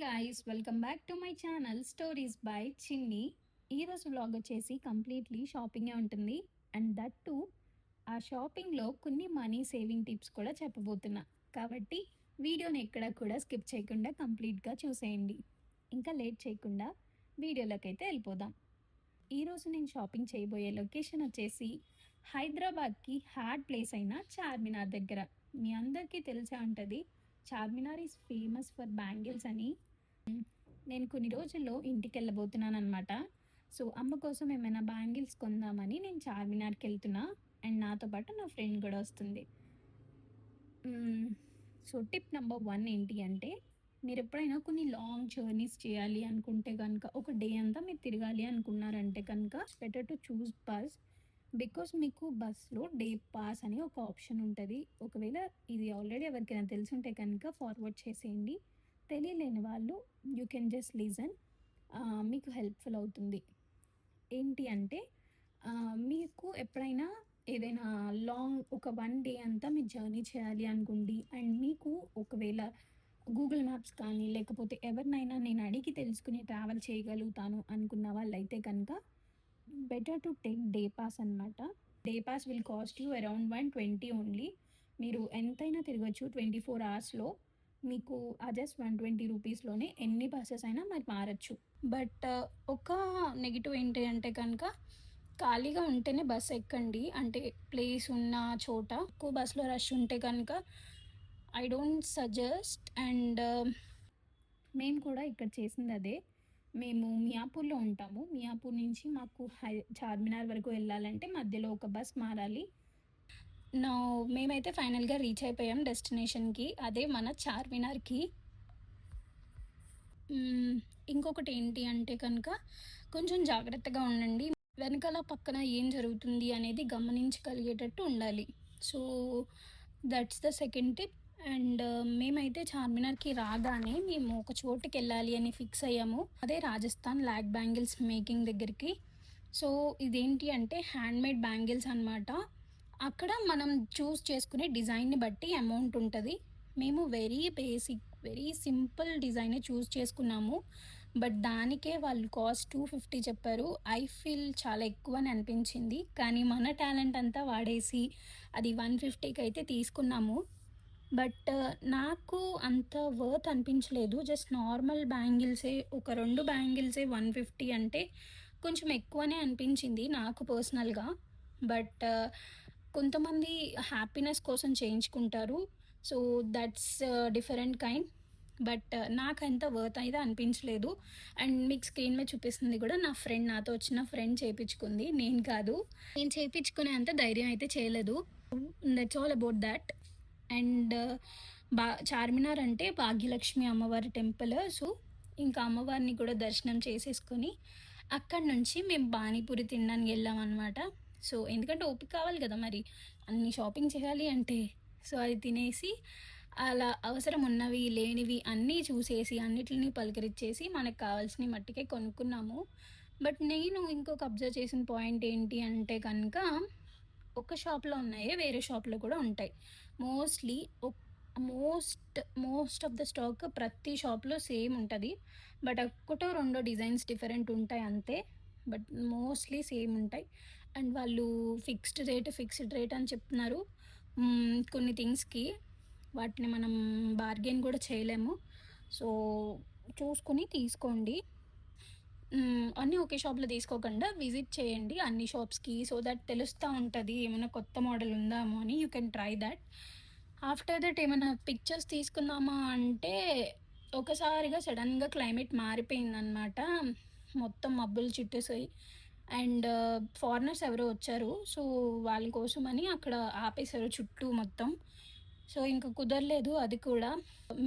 Guys, welcome back to my channel stories by చిన్ని. ఈరోజు vlog వచ్చేసి కంప్లీట్లీ షాపింగే ఉంటుంది. అండ్ దట్ టు ఆ షాపింగ్లో కొన్ని మనీ సేవింగ్ టిప్స్ కూడా చెప్పబోతున్నా. కాబట్టి వీడియోని ఎక్కడ కూడా స్కిప్ చేయకుండా కంప్లీట్గా చూసేయండి. ఇంకా లేట్ చేయకుండా వీడియోలోకి అయితే వెళ్ళిపోదాం. ఈరోజు నేను షాపింగ్ చేయబోయే లొకేషన్ వచ్చేసి హైదరాబాద్కి హార్డ్ ప్లేస్ అయిన చార్మినార్ దగ్గర. మీ అందరికీ తెలిసే ఉంటుంది, Charminar is famous for bangles అని. నేను కొన్ని రోజుల్లో ఇంటికి వెళ్ళబోతున్నాను అనమాట. సో అమ్మ కోసం ఏమైనా బ్యాంగిల్స్ కొందామని నేను చార్మినార్కి వెళ్తున్నా. అండ్ నాతో పాటు నా ఫ్రెండ్ కూడా వస్తుంది. సో టిప్ నెంబర్ 1 ఏంటి అంటే, మీరు ఎప్పుడైనా కొన్ని లాంగ్ జర్నీస్ చేయాలి అనుకుంటే కనుక, ఒక డే అంతా మీరు తిరగాలి అనుకున్నారంటే కనుక, better to choose bus. Because మీకు బస్లో డే పాస్ అని ఒక ఆప్షన్ ఉంటుంది. ఒకవేళ ఇది ఆల్రెడీ ఎవరికైనా తెలుసుంటే కనుక ఫార్వర్డ్ చేసేయండి. తెలియలేని వాళ్ళు యూ కెన్ జస్ట్ లిజన్, మీకు హెల్ప్ఫుల్ అవుతుంది. ఏంటి అంటే, మీకు ఎప్పుడైనా ఏదైనా లాంగ్ ఒక 1 డే అంతా మీరు జర్నీ చేయాలి అనుకోండి. అండ్ మీకు ఒకవేళ గూగుల్ మ్యాప్స్ కానీ లేకపోతే ఎవరినైనా నేను అడిగి తెలుసుకుని ట్రావెల్ చేయగలుగుతాను అనుకున్న వాళ్ళైతే కనుక better to take day pass అనమాట. Day pass will cost you around 120 only. మీరు ఎంతైనా తిరగచ్చు 24 అవర్స్లో. మీకు ఆ జస్ట్ 120 రూపీస్లోనే ఎన్ని బస్సెస్ అయినా మరి మారచ్చు. బట్ ఒక నెగిటివ్ ఏంటి అంటే కనుక, ఖాళీగా ఉంటేనే బస్ ఎక్కండి. అంటే ప్లేస్ ఉన్న చోట. ఎక్కువ బస్సులో రష్ ఉంటే కనుక ఐ డోంట్ సజెస్ట్. అండ్ మేము కూడా ఇక్కడ చేసింది అదే. మేము మియాపూర్లో ఉంటాము. మియాపూర్ నుంచి మాకు చార్మినార్ వరకు వెళ్ళాలంటే మధ్యలో ఒక బస్ మారాలి. నా మేమైతే ఫైనల్గా రీచ్ అయిపోయాం డెస్టినేషన్కి, అదే మన చార్మినార్కి. ఇంకొకటి ఏంటి అంటే కనుక, కొంచెం జాగ్రత్తగా ఉండండి. వెనకాల పక్కన ఏం జరుగుతుంది అనేది గమనించగలిగేటట్టు ఉండాలి. So that's the second tip. And మేమైతే చార్మినార్కి రాగానే మేము ఒక చోటుకి వెళ్ళాలి అని ఫిక్స్ అయ్యాము. అదే రాజస్థాన్ లాక్ బ్యాంగిల్స్ మేకింగ్ దగ్గరికి. సో ఇదేంటి అంటే హ్యాండ్మేడ్ బ్యాంగిల్స్ అనమాట. అక్కడ మనం చూస్ చేసుకునే డిజైన్ని బట్టి అమౌంట్ ఉంటుంది. మేము వెరీ బేసిక్, వెరీ సింపుల్ డిజైనే చూస్ చేసుకున్నాము. బట్ దానికే వాళ్ళు కాస్ట్ 250 చెప్పారు. ఐ ఫీల్ చాలా ఎక్కువ అని అనిపించింది. కానీ మన టాలెంట్ అంతా వాడేసి అది 150కి అయితే తీసుకున్నాము. బట్ నాకు అంత వర్త్ అనిపించలేదు. జస్ట్ నార్మల్ బ్యాంగిల్సే, ఒక 2 బ్యాంగిల్సే 150 అంటే కొంచెం ఎక్కువనే అనిపించింది నాకు పర్సనల్గా. బట్ కొంతమంది హ్యాపీనెస్ కోసం చేయించుకుంటారు. So that's different kind. But నాకంత వర్త్ అయితే అనిపించలేదు. అండ్ మీకు స్క్రీన్ మీద చూపిస్తుంది కూడా నా ఫ్రెండ్, నాతో వచ్చిన ఫ్రెండ్ చేయించుకుంది, నేను కాదు. నేను చేయించుకునే అంత ధైర్యం అయితే చేయలేదు. That's all about that. And Charminar అంటే భాగ్యలక్ష్మి అమ్మవారి టెంపుల్. సో ఇంకా అమ్మవారిని కూడా దర్శనం చేసేసుకొని అక్కడి నుంచి మేము పానీపూరి తినడానికి వెళ్ళామన్నమాట. సో ఎందుకంటే ఓపిక కావాలి కదా మరి అన్ని షాపింగ్ చేయాలి అంటే. సో అది తినేసి అలా అవసరం ఉన్నవి లేనివి అన్నీ చూసేసి అన్నిటిని పలకరించేసి మనకు కావాల్సిన మట్టికే కొనుక్కున్నాము. బట్ నేను ఇంకొక అబ్జర్వ్ చేసిన పాయింట్ ఏంటి అంటే కనుక, ఒక షాప్లో ఉన్నాయే వేరే షాప్లో కూడా ఉంటాయి. Mostly most of the stock ప్రతి షాప్లో సేమ్ ఉంటుంది. బట్ ఒక్కటో రెండో డిజైన్స్ డిఫరెంట్ ఉంటాయి అంతే. బట్ మోస్ట్లీ సేమ్ ఉంటాయి. అండ్ వాళ్ళు ఫిక్స్డ్ రేట్ అని చెప్తున్నారు కొన్ని థింగ్స్కి. వాటిని మనం బార్గెన్ కూడా చేయలేము. సో చూసుకొని తీసుకోండి. అన్నీ ఒకే షాప్లో తీసుకోకుండా విజిట్ చేయండి అన్ని షాప్స్కి. సో దట్ తెలుస్తూ ఉంటుంది ఏమైనా కొత్త మోడల్ ఉందామో అని. You can try that. After that ఏమైనా పిక్చర్స్ తీసుకుందామా అంటే ఒకసారిగా సడన్గా క్లైమేట్ మారిపోయిందనమాట. మొత్తం మబ్బులు చుట్టేసాయి. అండ్ ఫారినర్స్ ఎవరో వచ్చారు. సో వాళ్ళ కోసమని అక్కడ ఆపేశారు చుట్టూ మొత్తం. సో ఇంకా కుదరలేదు అది కూడా.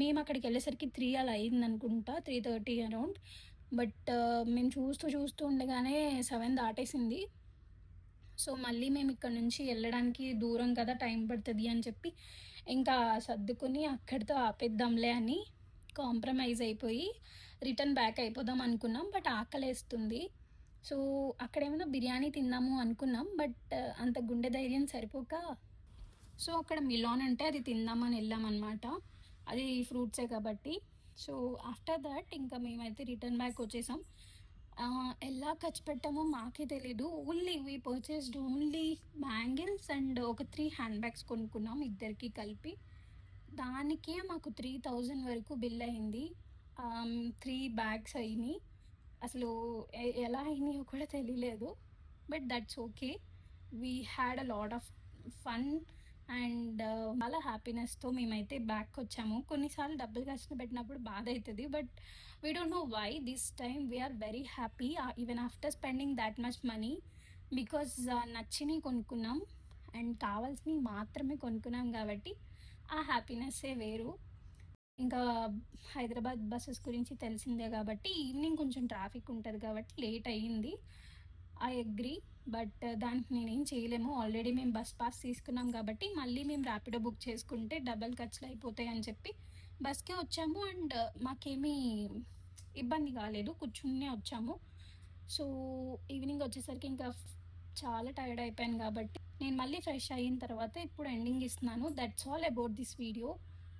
మేము అక్కడికి వెళ్ళేసరికి 3 అలా అయిందనుకుంటా, 3:30 అరౌండ్. బట్ మేము చూస్తూ ఉండగానే 7 దాటేసింది. సో మళ్ళీ మేము ఇక్కడ నుంచి వెళ్ళడానికి దూరం కదా, టైం పడుతుంది అని చెప్పి ఇంకా సర్దుకుని అక్కడితో ఆపేద్దాంలే అని కాంప్రమైజ్ అయిపోయి రిటర్న్ బ్యాక్ అయిపోదాం అనుకున్నాం. బట్ ఆకలేస్తుంది. సో అక్కడ ఏమైనా బిర్యానీ తిందాము అనుకున్నాం. బట్ అంత గుండె ధైర్యం సరిపోక సో అక్కడ మిలాన్ అంటే అది తిందామని వెళ్ళామన్నమాట. అది ఫ్రూట్సే కాబట్టి. సో ఆఫ్టర్ దట్ ఇంకా మేమైతే రిటర్న్ బ్యాక్ వచ్చేసాం. ఎలా ఖర్చు పెట్టామో మాకే తెలీదు. Only we purchased only bangles and ఒక 3 హ్యాండ్ బ్యాగ్స్ కొనుక్కున్నాం ఇద్దరికి కలిపి. దానికే మాకు 3000 వరకు బిల్ అయింది. 3 బ్యాగ్స్ అయినాయి. అసలు ఎలా అయినాయో కూడా తెలియలేదు. But that's okay. We had a lot of fun and చాలా హ్యాపీనెస్‌తో మేమైతే బ్యాక్‌కొచ్చాము. కొన్నిసార్లు డబ్బులు ఖర్చున పెట్టినప్పుడు బాధైతది. But we don't know why this time we are very happy even after spending that much money. Because నచ్చినయి కొనుక్కున్నాం అండ్ కావాల్సినయి మాత్రమే కొనుక్కున్నాం కాబట్టి ఆ హ్యాపీనెస్సే వేరు. ఇంకా హైదరాబాద్ బసెస్ గురించి తెలిసిందే కాబట్టి ఈవినింగ్ కొంచెం ట్రాఫిక్ ఉంటది కాబట్టి లేట్ అయ్యింది. I agree. బట్ దానికి నేనేం చేయలేము. ఆల్రెడీ మేము బస్ పాస్ తీసుకున్నాం కాబట్టి మళ్ళీ మేము ర్యాపిడో బుక్ చేసుకుంటే డబల్ ఖర్చులయిపోతాయి అని చెప్పి బస్‌కే వచ్చాము. అండ్ మాకేమీ ఇబ్బంది కాలేదు. కూర్చునే వచ్చాము. సో, ఈవినింగ్ వచ్చేసరికి ఇంకా చాలా టైర్డ్ అయిపోయాను కాబట్టి నేను మళ్ళీ ఫ్రెష్ అయిన తర్వాత ఇప్పుడు ఎండింగ్ ఇస్తున్నాను. That's all about this video.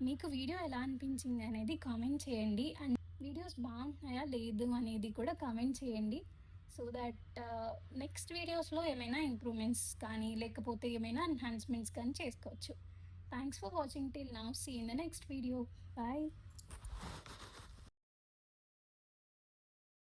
మీకు వీడియో ఎలా అనిపించింది అనేది కామెంట్ చేయండి. అండ్ వీడియోస్ బాగుంటున్నాయా లేదు అనేది కూడా కామెంట్ చేయండి. సో దట్ నెక్స్ట్ వీడియోస్‌లో ఏమైనా ఇంప్రూవ్‌మెంట్స్ కానీ, లేకపోతే ఏమైనా ఎన్హాన్స్‌మెంట్స్ కానీ చేసుకోవచ్చు. Thanks for watching till now. See you in the next video. Bye.